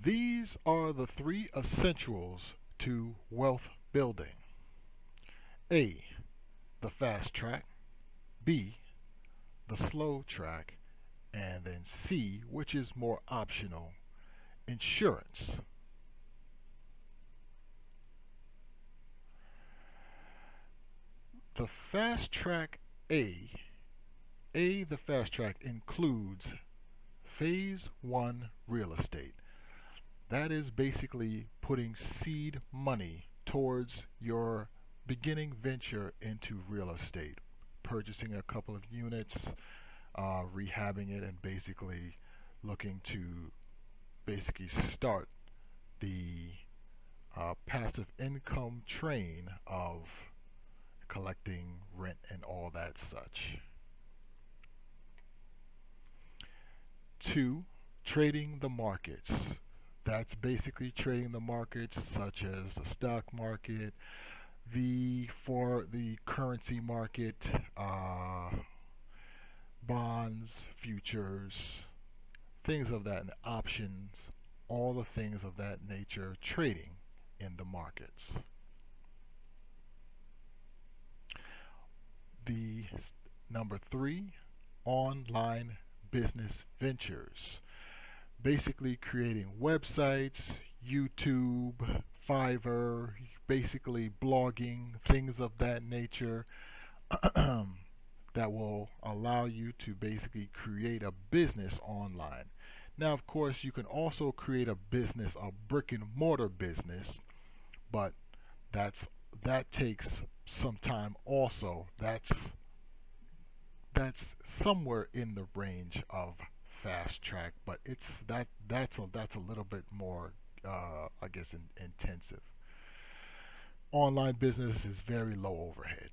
These are the three essentials to wealth building. A, the fast track. B, the slow track. And then C, which is more optional, insurance. The fast track the fast track includes phase one real estate. That is basically putting seed money towards your beginning venture into real estate, purchasing a couple of units, rehabbing it, and basically looking to basically start the passive income train of collecting rent and all that such. Two, trading the markets. That's basically trading the markets such as the stock market, the currency market, bonds, futures, things of that, and options, all the things of that nature, trading in the markets. The number three, online business ventures. Basically creating websites, YouTube, Fiverr, basically blogging, things of that nature that will allow you to basically create a business online. Now, of course, you can also create a business, a brick and mortar business, but that takes some time also. That's somewhere in the range of fast track, but that's a little bit more, I guess, intensive. Online business is very low overhead.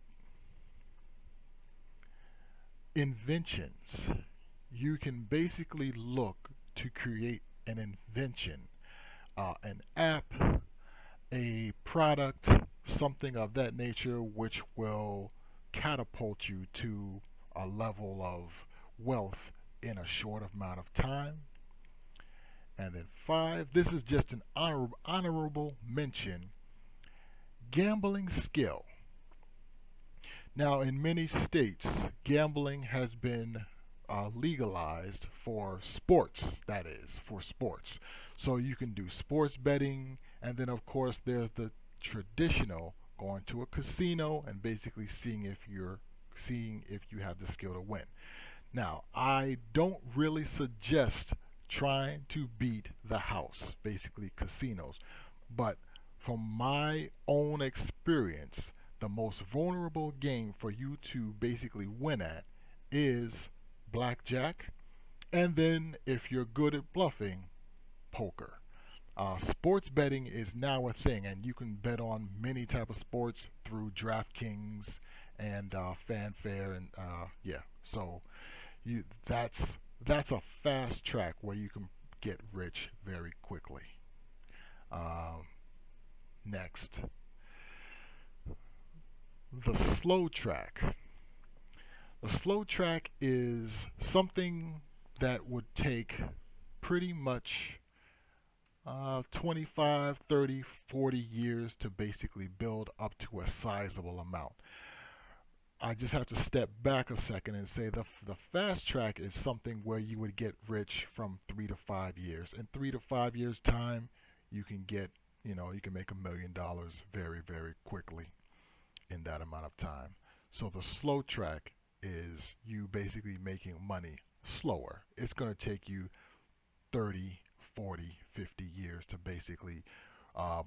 Inventions. You can basically look to create an invention, an app, a product, something of that nature, which will catapult you to a level of wealth in a short amount of time. And then five, this is just an honorable mention, gambling skill. Now, in many states, gambling has been legalized for sports, that is, for sports. So you can do sports betting, and then, of course, there's the traditional going to a casino and basically seeing if you have the skill to win. Now, I don't really suggest trying to beat the house, basically casinos, but from my own experience, the most vulnerable game for you to basically win at is blackjack, and then if you're good at bluffing, poker. Sports betting is now a thing, and you can bet on many type of sports through DraftKings and Fanfare, and yeah. So you that's a fast track where you can get rich very quickly. Um, Next, the slow track. The slow track is something that would take pretty much 25, 30, 40 years to basically build up to a sizable amount. I just have to step back a second and say the fast track is something where you would get rich from 3 to 5 years. In 3 to 5 years time, you can get, you can make $1 million very, very quickly in that amount of time. So the slow track is you basically making money slower. It's going to take you 30, 40, 50 years to basically uh,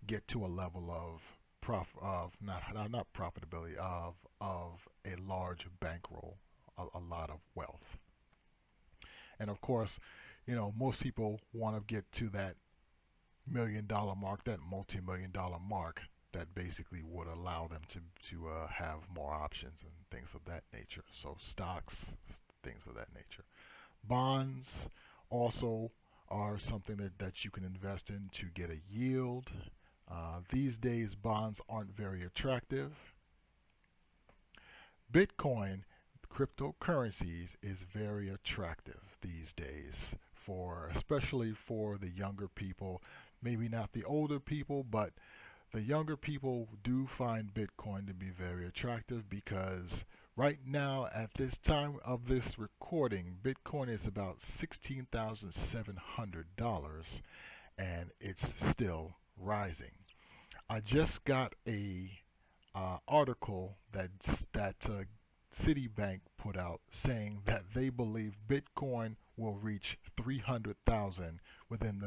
get to a level of not profitability of a large bankroll, a lot of wealth. And of course, most people want to get to that $1 million mark, that multi-million-dollar mark, that basically would allow them to have more options and things of that nature. So stocks, things of that nature. Bonds also are something that you can invest in to get a yield. These days, bonds aren't very attractive. Bitcoin, cryptocurrencies, is very attractive these days especially for the younger people, maybe not the older people, but the younger people do find Bitcoin to be very attractive because right now, at this time of this recording, Bitcoin is about $16,700 and it's still rising. I just got a article that Citibank put out saying that they believe Bitcoin will reach 300,000 within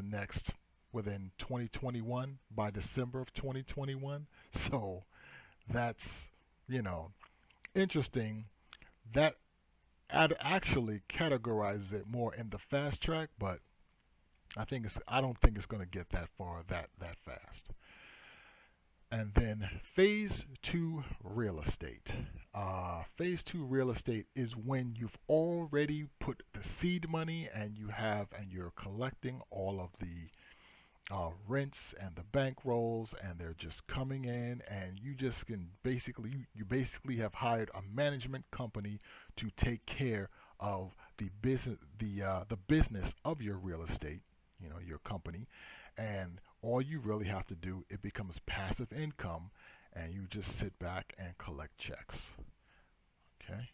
2021 by December of 2021. So that's you know interesting. That I'd actually categorize it more in the fast track, but I don't think it's going to get that far that fast. And then phase two real estate. Phase two real estate is when you've already put the seed money and you're collecting all of the rents and the bank rolls, and they're just coming in, and you just can you basically have hired a management company to take care of the business of your real estate, your company, and all you really have to do, it becomes passive income, and you just sit back and collect checks. Okay.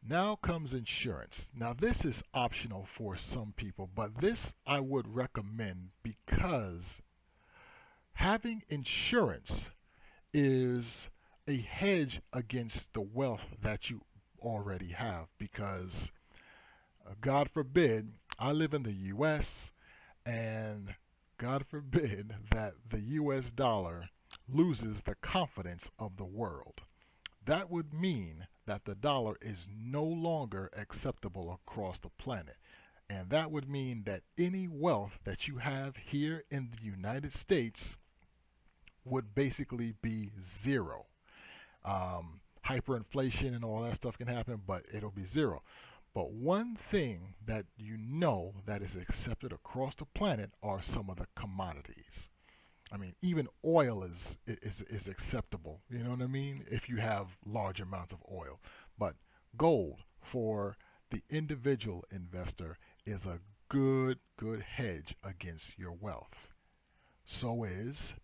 Now comes insurance. Now, this is optional for some people, but this I would recommend because having insurance is a hedge against the wealth that you already have. Because, God forbid, I live in the US, and God forbid that the US dollar loses the confidence of the world. That would mean that the dollar is no longer acceptable across the planet. And that would mean that any wealth that you have here in the United States would basically be zero. Hyperinflation and all that stuff can happen, but it'll be zero. But one thing that that is accepted across the planet are some of the commodities. I mean, even oil is acceptable. You know what I mean? If you have large amounts of oil. But gold for the individual investor is a good hedge against your wealth. So is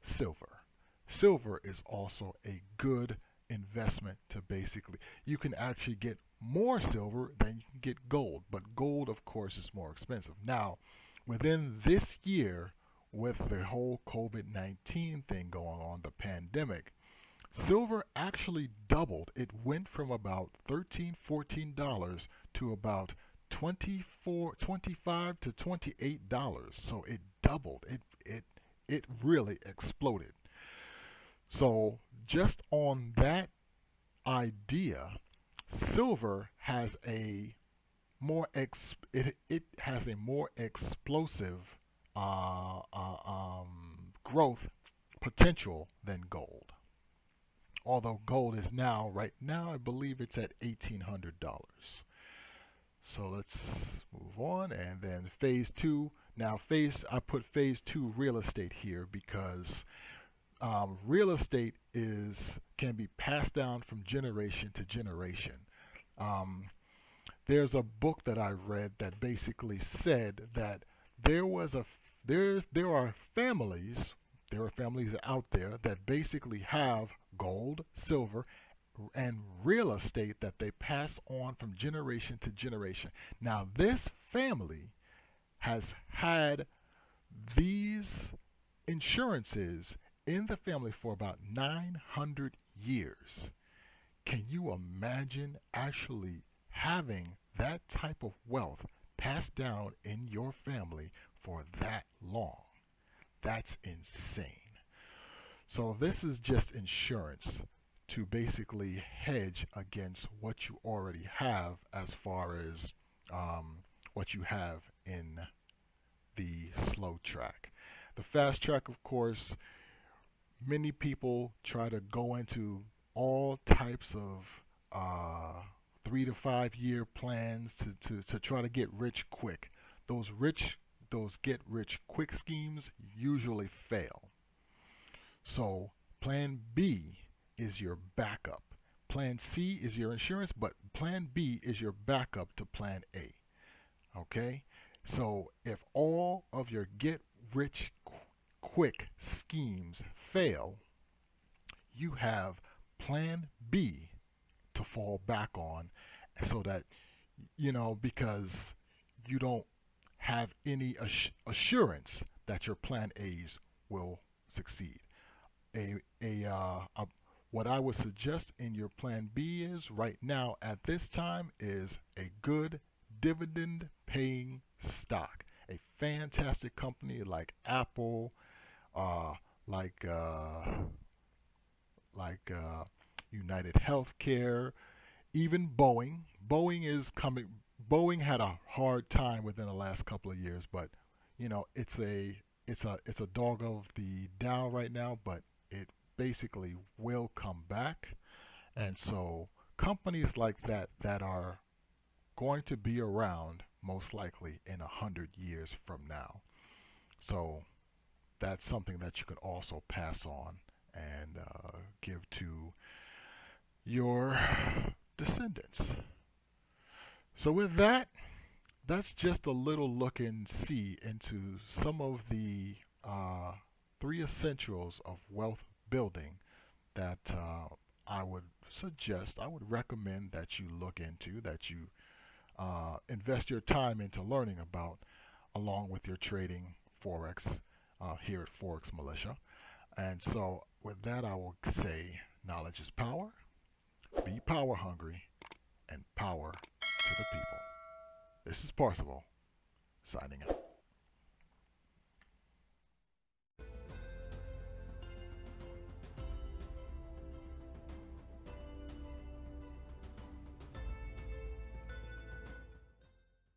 silver. Silver is also a good investment to basically, you can actually get more silver than you can get gold, but gold, of course, is more expensive. Now, within this year, with the whole COVID-19 thing going on, the pandemic, silver actually doubled. It went from about $13, $14 to about 24, 25 to $28. So it doubled. It really exploded. So just on that idea, silver has a it has a more explosive growth potential than gold. Although gold is right now, I believe it's at $1,800. So let's move on, and then phase two. Now, I put phase two real estate here because real estate can be passed down from generation to generation. Um, there's a book that I read that basically said that there was a there are families out there that basically have gold, silver, and real estate that they pass on from generation to generation. Now, this family has had these insurances in the family for about 900 years. Can you imagine actually having that type of wealth passed down in your family for that long? That's insane. So this is just insurance to basically hedge against what you already have as far as what you have in the slow track. The fast track, of course, many people try to go into all types of 3 to 5 year plans to try to get rich quick. Those get rich quick schemes usually fail. So plan B is your backup. Plan C is your insurance, but Plan B is your backup to Plan A. Okay? So if all of your get rich quick schemes fail, you have Plan B to fall back on so that, because you don't have any assurance that your Plan A's will succeed. What I would suggest in your Plan B is right now at this time is a good dividend paying stock. A fantastic company like Apple, uh, like uh, like United Healthcare, even Boeing. Boeing is coming. Boeing had a hard time within the last couple of years, but it's a dog of the Dow right now, but it basically will come back. And so companies like that are going to be around most likely in 100 years from now. So that's something that you can also pass on and give to your descendants. So with that, that's just a little look and see into some of the uh, three essentials of wealth building that I would recommend that you look into, that you invest your time into learning about, along with your trading Forex here at Forex Militia. And so, with that, I will say knowledge is power, be power hungry, and power to the people. This is Parsival, signing out.